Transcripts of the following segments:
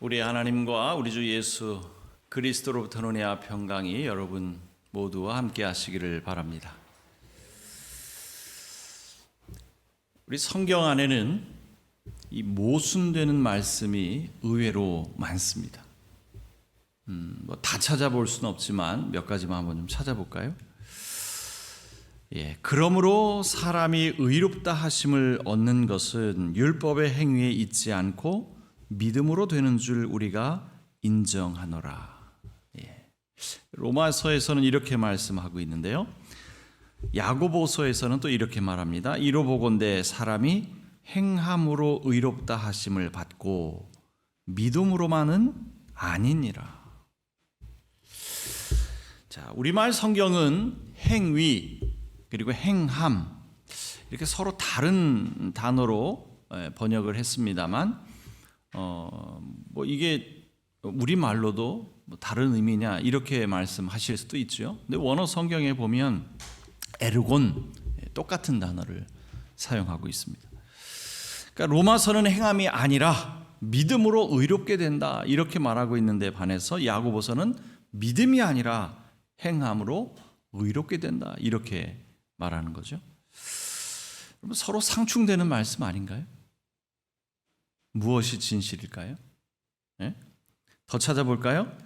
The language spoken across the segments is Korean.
우리 하나님과 우리 주 예수 그리스도로부터 은혜와 평강이 여러분 모두와 함께 하시기를 바랍니다. 우리 성경 안에는 이 모순되는 말씀이 의외로 많습니다. 다 찾아볼 수는 없지만 몇 가지만 한번 좀 찾아볼까요? 그러므로 사람이 의롭다 하심을 얻는 것은 율법의 행위에 있지 않고 믿음으로 되는 줄 우리가 인정하노라. 로마서에서는 이렇게 말씀하고 있는데요. 야고보서에서는 또 이렇게 말합니다. 이로 보건대 사람이 행함으로 의롭다 하심을 받고 믿음으로만은 아니니라. 자, 우리말 성경은 행위 그리고 행함 이렇게 서로 다른 단어로 번역을 했습니다만 이게 우리 말로도 다른 의미냐 이렇게 말씀하실 수도 있죠. 근데 원어 성경에 보면 에르곤 똑같은 단어를 사용하고 있습니다. 그러니까 로마서는 행함이 아니라 믿음으로 의롭게 된다 이렇게 말하고 있는데 반해서 야고보서는 믿음이 아니라 행함으로 의롭게 된다 이렇게 말하는 거죠. 서로 상충되는 말씀 아닌가요? 무엇이 진실일까요? 더 찾아볼까요?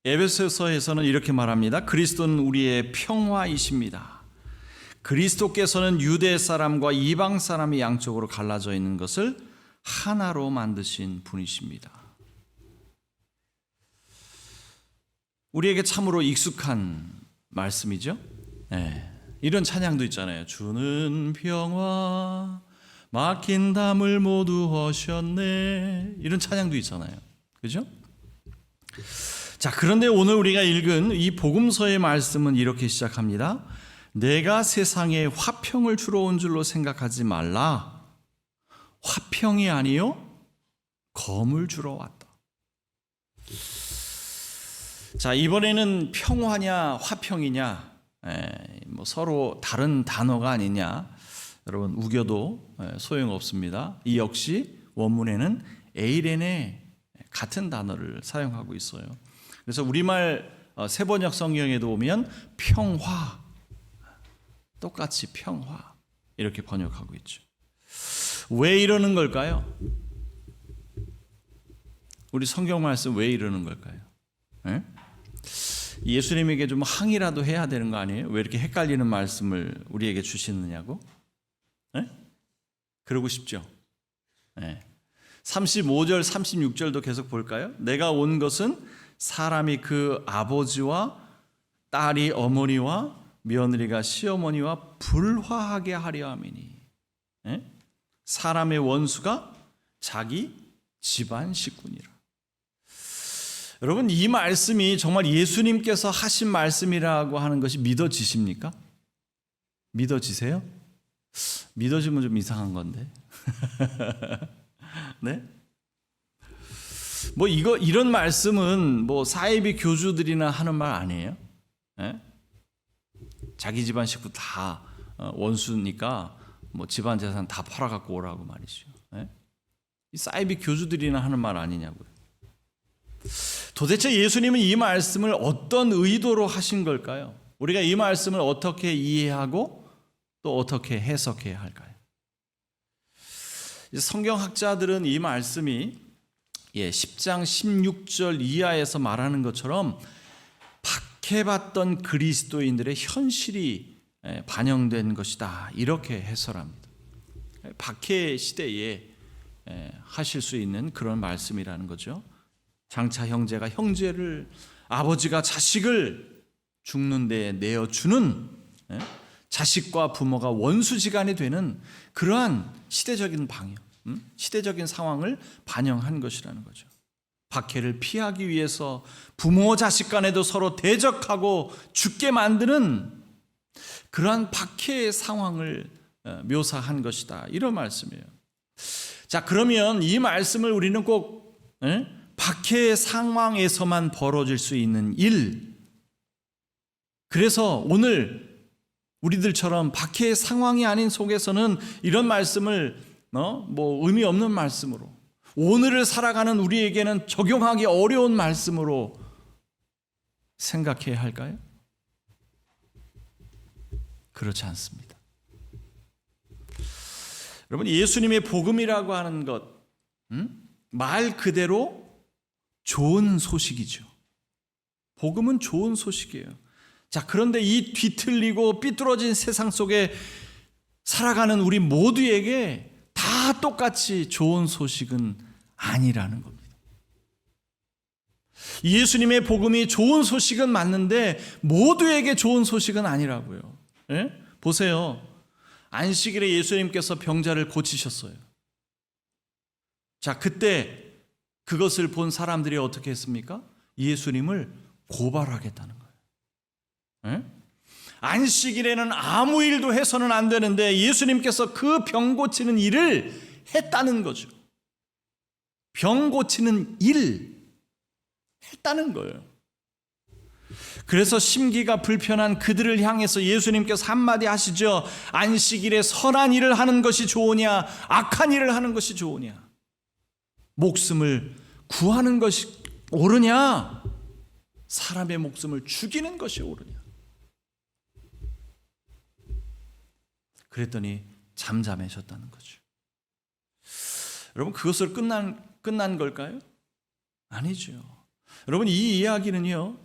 에베소서에서는 이렇게 말합니다. 그리스도는 우리의 평화이십니다. 그리스도께서는 유대 사람과 이방 사람이 양쪽으로 갈라져 있는 것을 하나로 만드신 분이십니다. 우리에게 참으로 익숙한 말씀이죠. 이런 찬양도 있잖아요. 주는 평화 막힌 담을 모두 허셨네. 이런 찬양도 있잖아요. 그죠? 자, 그런데 오늘 우리가 읽은 이 복음서의 말씀은 이렇게 시작합니다. 내가 세상에 화평을 주러 온 줄로 생각하지 말라. 화평이 아니요 검을 주러 왔다. 자, 이번에는 평화냐 화평이냐 서로 다른 단어가 아니냐 여러분 우겨도 소용없습니다. 이 역시 원문에는 에이레네 같은 단어를 사용하고 있어요. 그래서 우리말 세번역 성경에도 보면 평화 똑같이 평화 이렇게 번역하고 있죠. 왜 이러는 걸까요? 우리 성경 말씀 왜 이러는 걸까요? 예수님에게 좀 항의라도 해야 되는 거 아니에요? 왜 이렇게 헷갈리는 말씀을 우리에게 주시느냐고? 그러고 싶죠. 35절 36절도 계속 볼까요? 내가 온 것은 사람이 그 아버지와 딸이 어머니와 며느리가 시어머니와 불화하게 하려 함이니 사람의 원수가 자기 집안 식구니라. 여러분 이 말씀이 정말 예수님께서 하신 말씀이라고 하는 것이 믿어지십니까? 믿어지세요? 믿어지면 좀 이상한 건데. 네? 이런 말씀은 사이비 교주들이나 하는 말 아니에요? 자기 집안 식구 다 원수니까 집안 재산 다 팔아갖고 오라고 말이죠. 이 사이비 교주들이나 하는 말 아니냐고요. 도대체 예수님은 이 말씀을 어떤 의도로 하신 걸까요? 우리가 이 말씀을 어떻게 이해하고 또 어떻게 해석해야 할까요? 성경학자들은 이 말씀이 10장 16절 이하에서 말하는 것처럼 박해받던 그리스도인들의 현실이 반영된 것이다 이렇게 해설합니다. 박해 시대에 하실 수 있는 그런 말씀이라는 거죠. 장차 형제가 형제를 아버지가 자식을 죽는 데에 내어주는 자식과 부모가 원수지간이 되는 그러한 시대적인 방향, 시대적인 상황을 반영한 것이라는 거죠. 박해를 피하기 위해서 부모 자식 간에도 서로 대적하고 죽게 만드는 그러한 박해의 상황을 묘사한 것이다 이런 말씀이에요. 자, 그러면 이 말씀을 우리는 꼭 박해의 상황에서만 벌어질 수 있는 일, 그래서 오늘 우리들처럼 박해의 상황이 아닌 속에서는 이런 말씀을 의미 없는 말씀으로 오늘을 살아가는 우리에게는 적용하기 어려운 말씀으로 생각해야 할까요? 그렇지 않습니다. 여러분, 예수님의 복음이라고 하는 것, 말 그대로 좋은 소식이죠. 복음은 좋은 소식이에요. 자, 그런데 이 뒤틀리고 삐뚤어진 세상 속에 살아가는 우리 모두에게 다 똑같이 좋은 소식은 아니라는 겁니다. 예수님의 복음이 좋은 소식은 맞는데 모두에게 좋은 소식은 아니라고요. 예? 보세요. 안식일에 예수님께서 병자를 고치셨어요. 자, 그때 그것을 본 사람들이 어떻게 했습니까? 예수님을 고발하겠다는 거예요. 예? 안식일에는 아무 일도 해서는 안 되는데 예수님께서 그 병 고치는 일을 했다는 거죠. 병 고치는 일 했다는 거예요. 그래서 심기가 불편한 그들을 향해서 예수님께서 한마디 하시죠. 안식일에 선한 일을 하는 것이 좋으냐, 악한 일을 하는 것이 좋으냐, 목숨을 구하는 것이 옳으냐, 사람의 목숨을 죽이는 것이 옳으냐. 그랬더니 잠잠해졌다는 거죠. 여러분, 그것을 끝난 걸까요? 아니죠. 여러분, 이 이야기는요,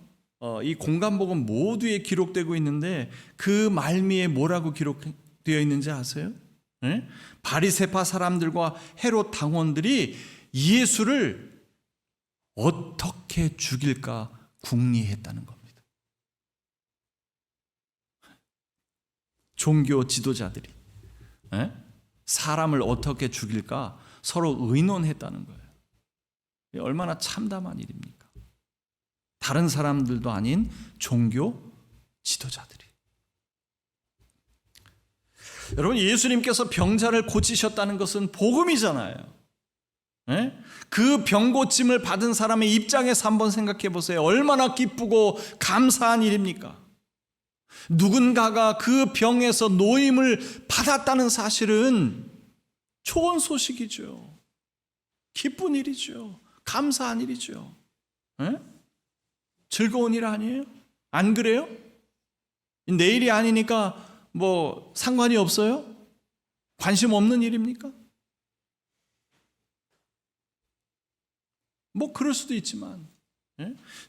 이 공간복음 모두에 기록되고 있는데 그 말미에 뭐라고 기록되어 있는지 아세요? 네? 바리새파 사람들과 헤롯 당원들이 예수를 어떻게 죽일까 궁리했다는 겁니다. 종교 지도자들이 사람을 어떻게 죽일까 서로 의논했다는 거예요. 얼마나 참담한 일입니까? 다른 사람들도 아닌 종교 지도자들이. 여러분, 예수님께서 병자를 고치셨다는 것은 복음이잖아요. 그 병 고침을 받은 사람의 입장에서 한번 생각해 보세요. 얼마나 기쁘고 감사한 일입니까? 누군가가 그 병에서 노임을 받았다는 사실은 좋은 소식이죠. 기쁜 일이죠. 감사한 일이죠. 즐거운 일 아니에요? 안 그래요? 내일이 아니니까 뭐 상관이 없어요? 관심 없는 일입니까? 뭐 그럴 수도 있지만,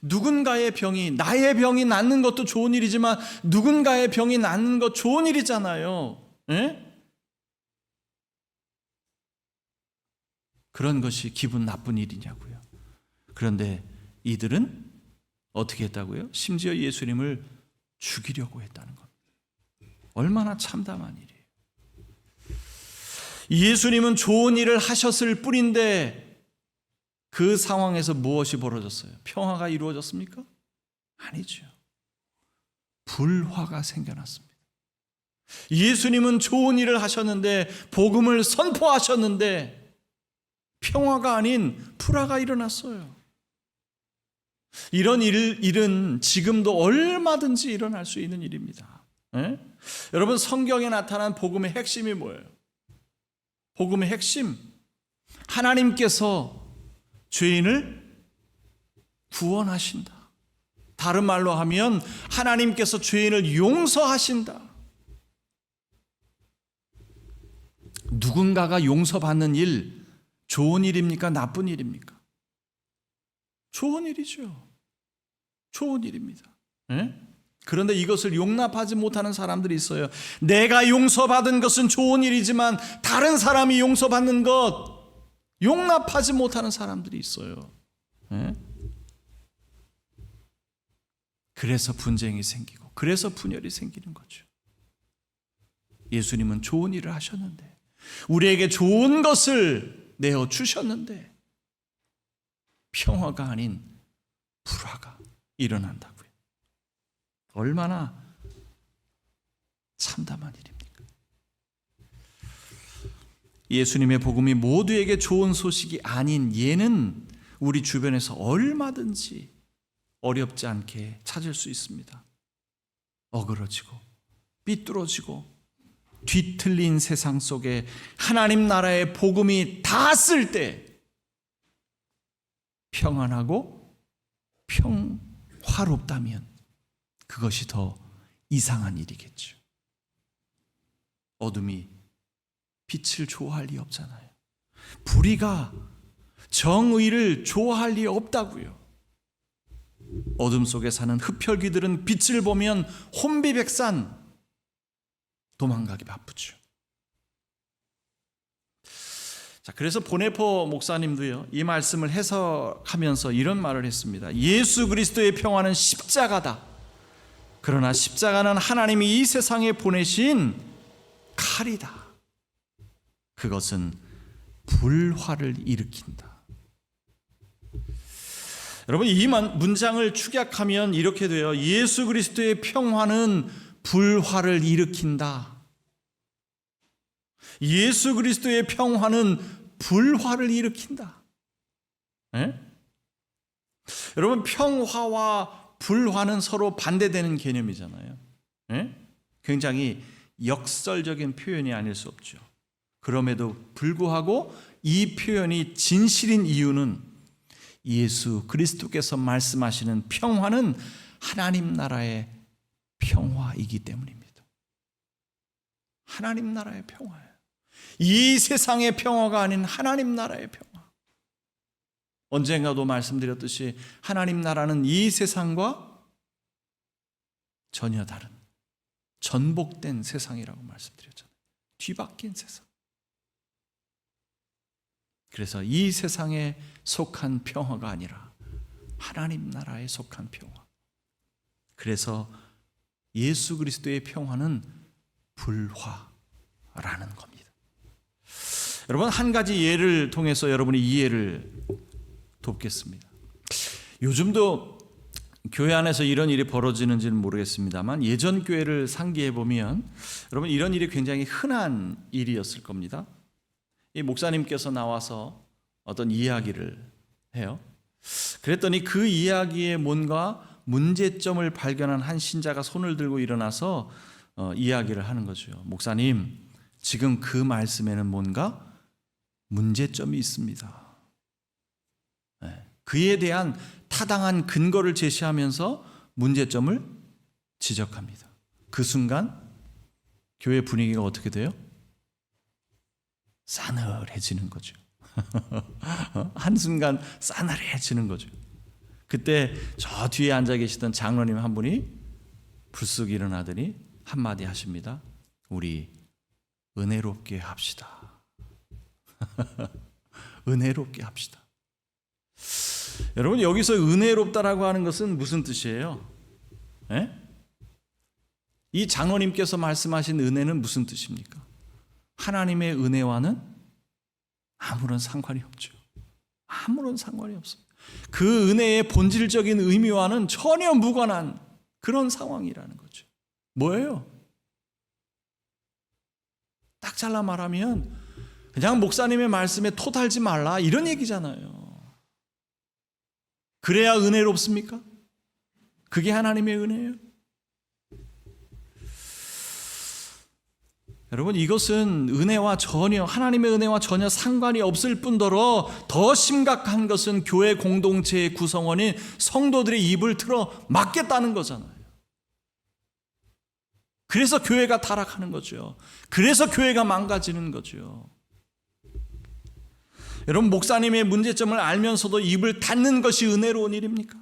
누군가의 병이, 나의 병이 낫는 것도 좋은 일이지만 누군가의 병이 낫는 것 좋은 일이잖아요. 그런 것이 기분 나쁜 일이냐고요. 그런데 이들은 어떻게 했다고요? 심지어 예수님을 죽이려고 했다는 겁니다. 얼마나 참담한 일이에요. 예수님은 좋은 일을 하셨을 뿐인데 그 상황에서 무엇이 벌어졌어요? 평화가 이루어졌습니까? 아니죠. 불화가 생겨났습니다. 예수님은 좋은 일을 하셨는데, 복음을 선포하셨는데 평화가 아닌 불화가 일어났어요. 이런 일은 지금도 얼마든지 일어날 수 있는 일입니다. 여러분, 성경에 나타난 복음의 핵심이 뭐예요? 복음의 핵심, 하나님께서 죄인을 구원하신다. 다른 말로 하면 하나님께서 죄인을 용서하신다. 누군가가 용서받는 일, 좋은 일입니까? 나쁜 일입니까? 좋은 일이죠. 좋은 일입니다. 그런데 이것을 용납하지 못하는 사람들이 있어요. 내가 용서받은 것은 좋은 일이지만 다른 사람이 용서받는 것 용납하지 못하는 사람들이 있어요. 그래서 분쟁이 생기고, 그래서 분열이 생기는 거죠. 예수님은 좋은 일을 하셨는데, 우리에게 좋은 것을 내어 주셨는데 평화가 아닌 불화가 일어난다고요. 얼마나 참담한 일입니까? 예수님의 복음이 모두에게 좋은 소식이 아닌 예는 우리 주변에서 얼마든지 어렵지 않게 찾을 수 있습니다. 어그러지고 삐뚤어지고 뒤틀린 세상 속에 하나님 나라의 복음이 닿았을 때 평안하고 평화롭다면 그것이 더 이상한 일이겠죠. 어둠이 빛을 좋아할 리 없잖아요. 불의가 정의를 좋아할 리 없다고요. 어둠 속에 사는 흡혈귀들은 빛을 보면 혼비백산 도망가기 바쁘죠. 자, 그래서 보네포 목사님도요, 이 말씀을 해석하면서 이런 말을 했습니다. 예수 그리스도의 평화는 십자가다. 그러나 십자가는 하나님이 이 세상에 보내신 칼이다. 그것은 불화를 일으킨다. 여러분, 이 문장을 축약하면 이렇게 돼요. 예수 그리스도의 평화는 불화를 일으킨다. 예수 그리스도의 평화는 불화를 일으킨다. 에? 여러분, 평화와 불화는 서로 반대되는 개념이잖아요. 에? 굉장히 역설적인 표현이 아닐 수 없죠. 그럼에도 불구하고 이 표현이 진실인 이유는 예수 그리스도께서 말씀하시는 평화는 하나님 나라의 평화이기 때문입니다. 하나님 나라의 평화예요. 이 세상의 평화가 아닌 하나님 나라의 평화. 언젠가도 말씀드렸듯이 하나님 나라는 이 세상과 전혀 다른 전복된 세상이라고 말씀드렸잖아요. 뒤바뀐 세상. 그래서 이 세상에 속한 평화가 아니라 하나님 나라에 속한 평화. 그래서 예수 그리스도의 평화는 불화라는 겁니다. 여러분, 한 가지 예를 통해서 여러분의 이해를 돕겠습니다. 요즘도 교회 안에서 이런 일이 벌어지는지는 모르겠습니다만 예전 교회를 상기해 보면 여러분, 이런 일이 굉장히 흔한 일이었을 겁니다. 이 목사님께서 나와서 어떤 이야기를 해요. 그랬더니 그 이야기에 뭔가 문제점을 발견한 한 신자가 손을 들고 일어나서 이야기를 하는 거죠. 목사님, 지금 그 말씀에는 뭔가 문제점이 있습니다. 그에 대한 타당한 근거를 제시하면서 문제점을 지적합니다. 그 순간 교회 분위기가 어떻게 돼요? 싸늘해지는 거죠. 한순간 싸늘해지는 거죠. 그때 저 뒤에 앉아 계시던 장로님 한 분이 불쑥 일어나더니 한마디 하십니다. 우리 은혜롭게 합시다. 은혜롭게 합시다. 여러분, 여기서 은혜롭다라고 하는 것은 무슨 뜻이에요? 에? 이 장로님께서 말씀하신 은혜는 무슨 뜻입니까? 하나님의 은혜와는 아무런 상관이 없죠. 아무런 상관이 없어요. 그 은혜의 본질적인 의미와는 전혀 무관한 그런 상황이라는 거죠. 뭐예요? 딱 잘라 말하면 그냥 목사님의 말씀에 토 달지 말라 이런 얘기잖아요. 그래야 은혜롭습니까? 그게 하나님의 은혜예요. 여러분, 이것은 은혜와 전혀, 하나님의 은혜와 전혀 상관이 없을 뿐더러 더 심각한 것은 교회 공동체의 구성원인 성도들의 입을 틀어 막겠다는 거잖아요. 그래서 교회가 타락하는 거죠. 그래서 교회가 망가지는 거죠. 여러분, 목사님의 문제점을 알면서도 입을 닫는 것이 은혜로운 일입니까?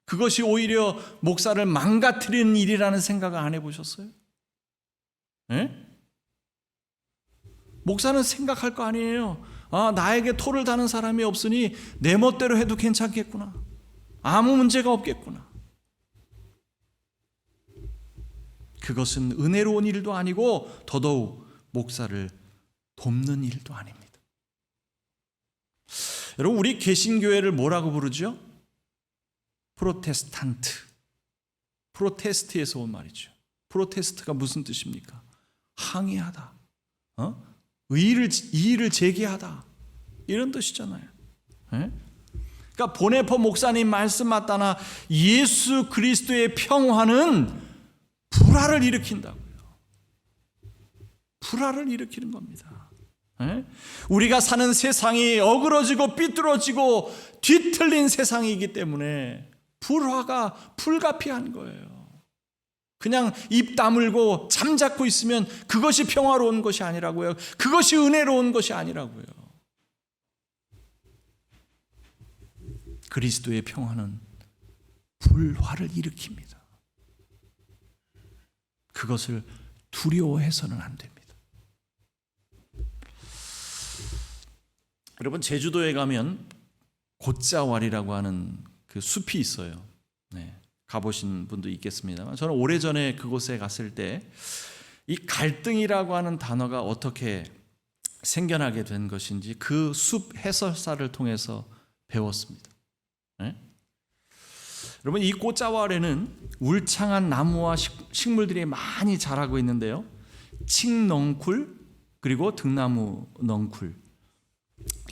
그것이 오히려 목사를 망가뜨리는 일이라는 생각을 안 해보셨어요? 네? 목사는 생각할 거 아니에요. 아, 나에게 토를 다는 사람이 없으니 내 멋대로 해도 괜찮겠구나. 아무 문제가 없겠구나. 그것은 은혜로운 일도 아니고 더더욱 목사를 돕는 일도 아닙니다. 여러분, 우리 개신교회를 뭐라고 부르죠? 프로테스탄트. 프로테스트에서 온 말이죠. 프로테스트가 무슨 뜻입니까? 항의하다. 이의를 제기하다. 이런 뜻이잖아요. 네? 그러니까 보네포 목사님 말씀 맞다나 예수 그리스도의 평화는 불화를 일으킨다고요. 불화를 일으키는 겁니다. 예? 우리가 사는 세상이 어그러지고 삐뚤어지고 뒤틀린 세상이기 때문에 불화가 불가피한 거예요. 그냥 입 다물고 잠자코 있으면 그것이 평화로운 것이 아니라고요. 그것이 은혜로운 것이 아니라고요. 그리스도의 평화는 불화를 일으킵니다. 그것을 두려워해서는 안 됩니다. 여러분, 제주도에 가면 곶자왈이라고 하는 그 숲이 있어요. 네, 가보신 분도 있겠습니다만, 저는 오래전에 그곳에 갔을 때 이 갈등이라고 하는 단어가 어떻게 생겨나게 된 것인지 그 숲 해설사를 통해서 배웠습니다. 네? 여러분, 이 곶자왈에는 울창한 나무와 식물들이 많이 자라고 있는데요, 칡넝쿨 그리고 등나무 넝쿨,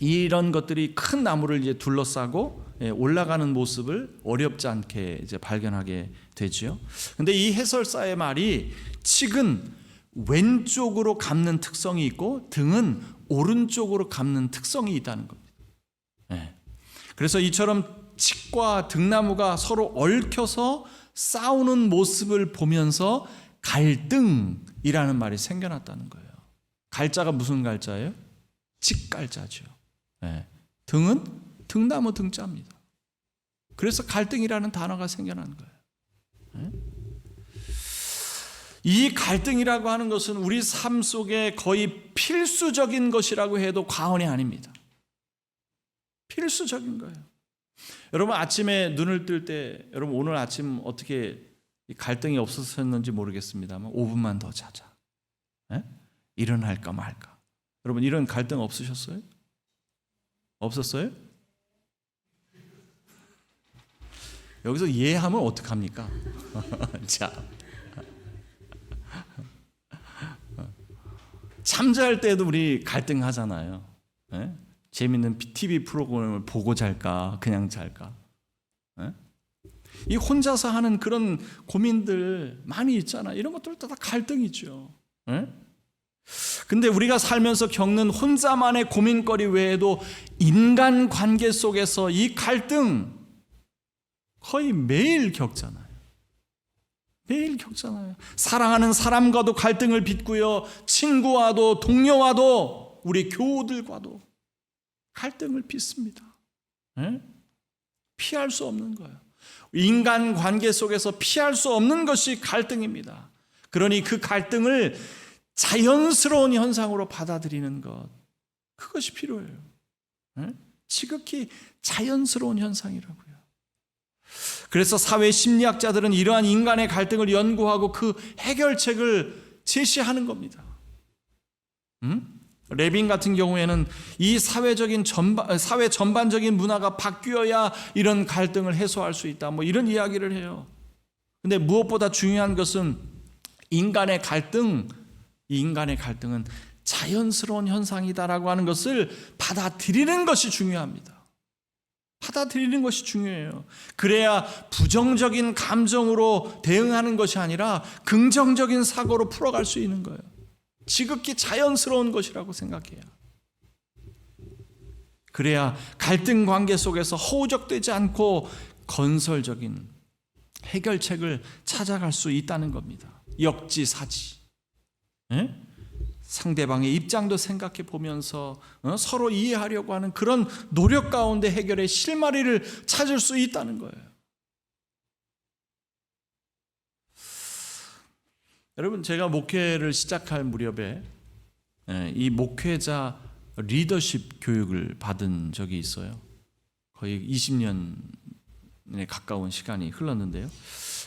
이런 것들이 큰 나무를 이제 둘러싸고 올라가는 모습을 어렵지 않게 이제 발견하게 되죠. 근데 이 해설사의 말이 칡은 왼쪽으로 감는 특성이 있고 등은 오른쪽으로 감는 특성이 있다는 겁니다. 그래서 이처럼 칡과 등나무가 서로 얽혀서 싸우는 모습을 보면서 갈등이라는 말이 생겨났다는 거예요. 갈자가 무슨 갈자예요? 칡갈자죠. 등은 등나무 등자입니다. 그래서 갈등이라는 단어가 생겨난 거예요. 이 갈등이라고 하는 것은 우리 삶 속에 거의 필수적인 것이라고 해도 과언이 아닙니다. 필수적인 거예요. 여러분, 아침에 눈을 뜰 때, 여러분 오늘 아침 어떻게 갈등이 없었는지 모르겠습니다만 5분만 더 자자, 일어날까 말까. 여러분, 이런 갈등 없으셨어요? 없었어요? 여기서 예하면 어떡합니까? 자, 잠잘 때도 우리 갈등하잖아요. 재밌는 TV 프로그램을 보고 잘까 그냥 잘까. 이 혼자서 하는 그런 고민들 많이 있잖아요. 이런 것들도 다 갈등이죠. 근데 우리가 살면서 겪는 혼자만의 고민거리 외에도 인간관계 속에서 이 갈등 거의 매일 겪잖아요. 매일 겪잖아요. 사랑하는 사람과도 갈등을 빚고요, 친구와도 동료와도 우리 교우들과도 갈등을 빚습니다. 피할 수 없는 거예요. 인간관계 속에서 피할 수 없는 것이 갈등입니다. 그러니 그 갈등을 자연스러운 현상으로 받아들이는 것, 그것이 필요해요. 지극히 자연스러운 현상이라고요. 그래서 사회 심리학자들은 이러한 인간의 갈등을 연구하고 그 해결책을 제시하는 겁니다. 레빈 같은 경우에는 이 사회 전반적인 문화가 바뀌어야 이런 갈등을 해소할 수 있다, 뭐 이런 이야기를 해요. 근데 무엇보다 중요한 것은 이 인간의 갈등은 자연스러운 현상이다라고 하는 것을 받아들이는 것이 중요합니다. 받아들이는 것이 중요해요. 그래야 부정적인 감정으로 대응하는 것이 아니라 긍정적인 사고로 풀어갈 수 있는 거예요. 지극히 자연스러운 것이라고 생각해요. 그래야 갈등 관계 속에서 허우적대지 않고 건설적인 해결책을 찾아갈 수 있다는 겁니다. 역지사지. 상대방의 입장도 생각해 보면서 서로 이해하려고 하는 그런 노력 가운데 해결의 실마리를 찾을 수 있다는 거예요. 여러분, 제가 목회를 시작할 무렵에 이 목회자 리더십 교육을 받은 적이 있어요. 거의 20년에 가까운 시간이 흘렀는데요.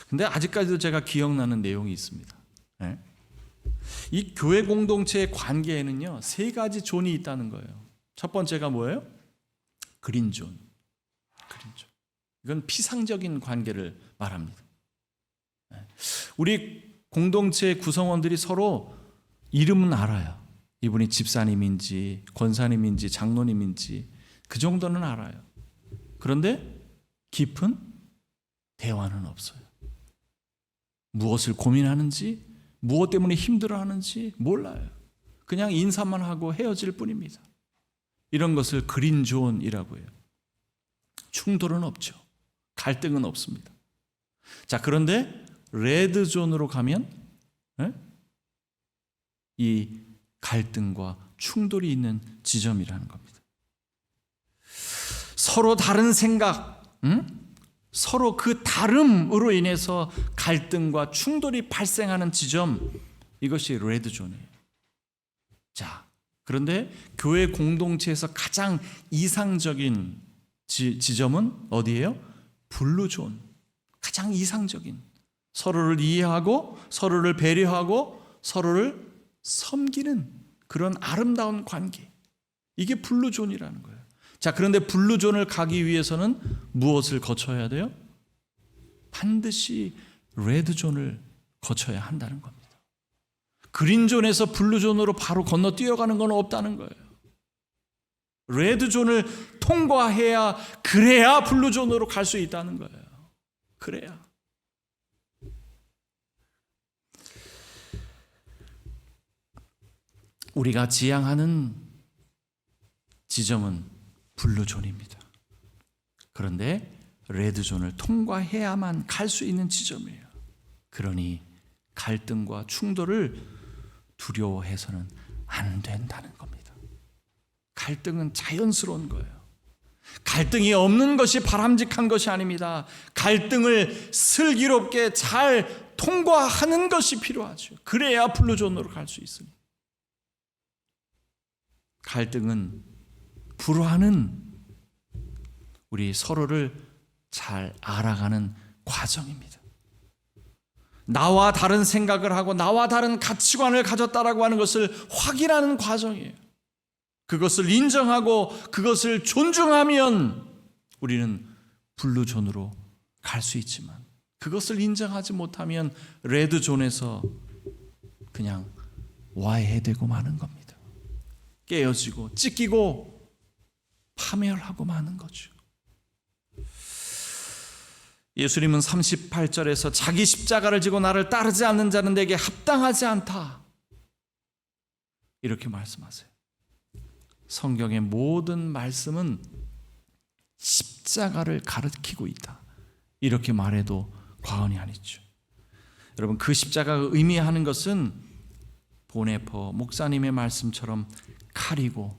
근데 아직까지도 제가 기억나는 내용이 있습니다. 이 교회 공동체의 관계에는요, 3가지 존이 있다는 거예요. 첫 번째가 뭐예요? 그린존. 이건 피상적인 관계를 말합니다. 우리 공동체 구성원들이 서로 이름은 알아요. 이분이 집사님인지 권사님인지 장로님인지 그 정도는 알아요. 그런데 깊은 대화는 없어요. 무엇을 고민하는지, 무엇 때문에 힘들어하는지 몰라요. 그냥 인사만 하고 헤어질 뿐입니다. 이런 것을 그린존이라고 해요. 충돌은 없죠. 갈등은 없습니다. 자, 그런데 레드존으로 가면 이 갈등과 충돌이 있는 지점이라는 겁니다. 서로 다른 생각, 서로 그 다름으로 인해서 갈등과 충돌이 발생하는 지점, 이것이 레드존이에요. 자, 그런데 교회 공동체에서 가장 이상적인 지점은 어디예요? 블루존. 가장 이상적인, 서로를 이해하고 서로를 배려하고 서로를 섬기는 그런 아름다운 관계, 이게 블루존이라는 거예요. 자, 그런데 블루존을 가기 위해서는 무엇을 거쳐야 돼요? 반드시 레드존을 거쳐야 한다는 겁니다. 그린존에서 블루존으로 바로 건너 뛰어가는 건 없다는 거예요. 레드존을 통과해야, 그래야 블루존으로 갈 수 있다는 거예요. 그래야. 우리가 지향하는 지점은 블루존입니다. 그런데 레드존을 통과해야만 갈 수 있는 지점이에요. 그러니 갈등과 충돌을 두려워해서는 안 된다는 겁니다. 갈등은 자연스러운 거예요. 갈등이 없는 것이 바람직한 것이 아닙니다. 갈등을 슬기롭게 잘 통과하는 것이 필요하죠. 그래야 블루존으로 갈 수 있습니다. 갈등은 불화는 우리 서로를 잘 알아가는 과정입니다. 나와 다른 생각을 하고 나와 다른 가치관을 가졌다라고 하는 것을 확인하는 과정이에요. 그것을 인정하고 그것을 존중하면 우리는 블루존으로 갈 수 있지만, 그것을 인정하지 못하면 레드존에서 그냥 와해되고 마는 겁니다. 깨어지고 찢기고 파멸하고 마는 거죠. 예수님은 38절에서 자기 십자가를 지고 나를 따르지 않는 자는 내게 합당하지 않다, 이렇게 말씀하세요. 성경의 모든 말씀은 십자가를 가리키고 있다, 이렇게 말해도 과언이 아니죠. 여러분, 그 십자가가 의미하는 것은 보네퍼 목사님의 말씀처럼 칼이고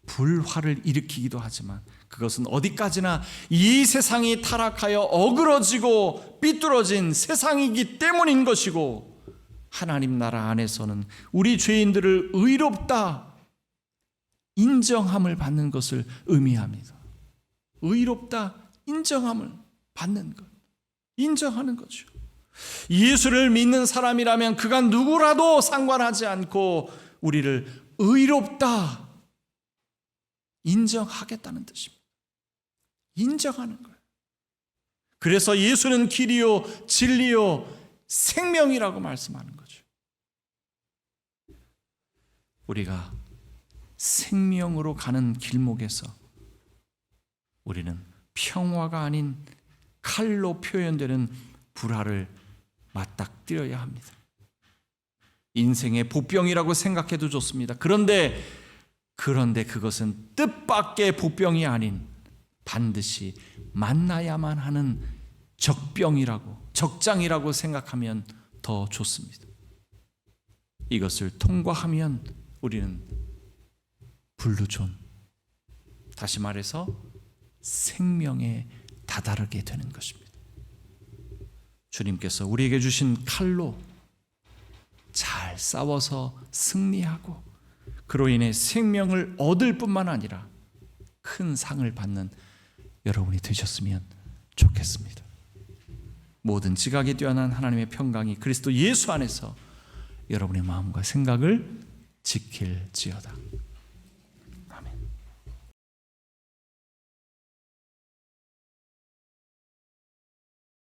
불화를 일으키기도 하지만, 그것은 어디까지나 이 세상이 타락하여 어그러지고 삐뚤어진 세상이기 때문인 것이고, 하나님 나라 안에서는 우리 죄인들을 의롭다 인정함을 받는 것을 의미합니다. 의롭다 인정함을 받는 것, 인정하는 거죠. 예수를 믿는 사람이라면 그가 누구라도 상관하지 않고 우리를 의롭다 인정하겠다는 뜻입니다. 인정하는 거예요. 그래서 예수는 길이요 진리요 생명이라고 말씀하는 거죠. 우리가 생명으로 가는 길목에서 우리는 평화가 아닌 칼로 표현되는 불화를 맞닥뜨려야 합니다. 인생의 보병이라고 생각해도 좋습니다. 그런데 그것은 뜻밖의 보병이 아닌 반드시 만나야만 하는 적장이라고 생각하면 더 좋습니다. 이것을 통과하면 우리는 블루존, 다시 말해서 생명에 다다르게 되는 것입니다. 주님께서 우리에게 주신 칼로 잘 싸워서 승리하고 그로 인해 생명을 얻을 뿐만 아니라 큰 상을 받는 여러분이 되셨으면 좋겠습니다. 모든 지각이 뛰어난 하나님의 평강이 그리스도 예수 안에서 여러분의 마음과 생각을 지킬지어다.